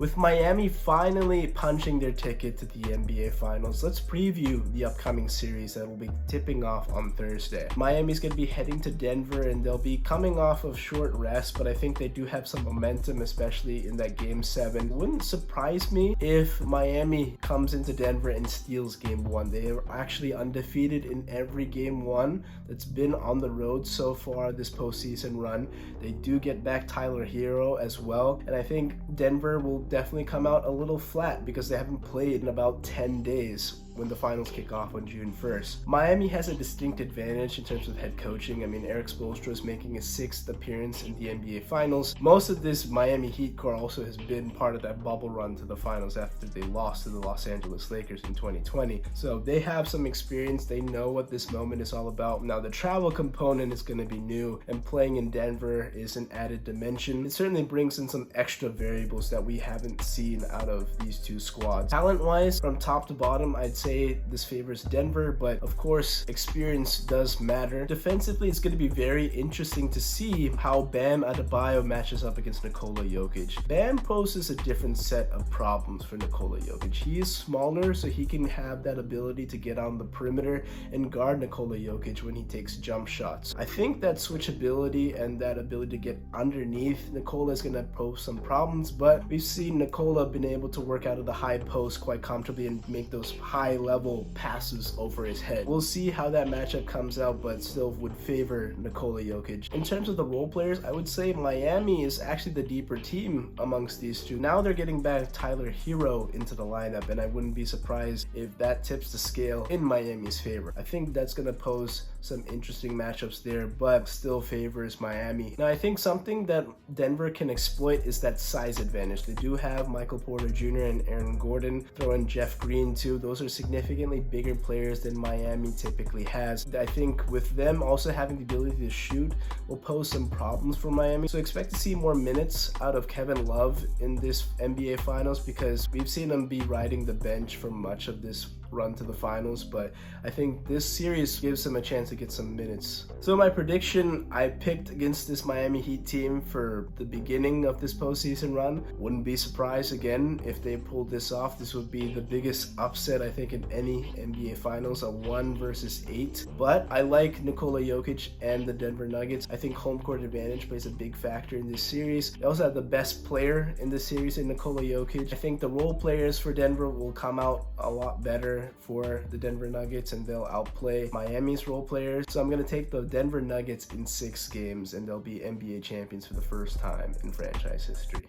With Miami finally punching their ticket to the NBA Finals, let's preview the upcoming series that will be tipping off on Thursday. Miami's going to be heading to Denver and they'll be coming off of short rest, but I think they do have some momentum, especially in that Game 7. It wouldn't surprise me if Miami comes into Denver and steals Game 1. They are actually undefeated in every Game 1 that's been on the road so far this postseason run. They do get back Tyler Hero as well, and I think Denver will definitely come out a little flat because they haven't played in about 10 days when the finals kick off on June 1st. Miami has a distinct advantage in terms of head coaching. I mean, Erik Spoelstra is making his 6th appearance in the NBA Finals. Most of this Miami Heat core also has been part of that bubble run to the finals after they lost to the Los Angeles Lakers in 2020. So they have some experience. They know what this moment is all about. Now, the travel component is going to be new, and playing in Denver is an added dimension. It certainly brings in some extra variables that we haven't seen out of these two squads. Talent-wise, from top to bottom, I'd say this favors Denver, but of course experience does matter. Defensively, it's going to be very interesting to see how Bam Adebayo matches up against Nikola Jokic. Bam poses a different set of problems for Nikola Jokic. He is smaller, so he can have that ability to get on the perimeter and guard Nikola Jokic when he takes jump shots. I think that switchability and that ability to get underneath Nikola is going to pose some problems, but we've seen Nikola been able to work out of the high post quite comfortably and make those high level passes over his head. We'll see how that matchup comes out, but still would favor Nikola Jokic. In terms of the role players, I would say Miami is actually the deeper team amongst these two. Now they're getting back Tyler Hero into the lineup, and I wouldn't be surprised if that tips the scale in Miami's favor. I think that's going to pose some interesting matchups there, but still favors Miami. Now, I think something that Denver can exploit is that size advantage. They do have Michael Porter Jr. and Aaron Gordon. Throw in Jeff Green too. Those are significantly bigger players than Miami typically has. I think with them also having the ability to shoot will pose some problems for Miami. So expect to see more minutes out of Kevin Love in this NBA Finals, because we've seen him be riding the bench for much of this run to the finals, but I think this series gives him a chance to get some minutes. So my prediction, I picked against this Miami Heat team for the beginning of this postseason run. Wouldn't be surprised again if they pulled this off. This would be the biggest upset I think in any NBA Finals, a 1 versus 8. But I like Nikola Jokic and the Denver Nuggets. I think home court advantage plays a big factor in this series. They also have the best player in this series in Nikola Jokic. I think the role players for Denver will come out a lot better for the Denver Nuggets, and they'll outplay Miami's role players. So I'm going to take the Denver Nuggets in 6 games, and they'll be NBA champions for the first time in franchise history.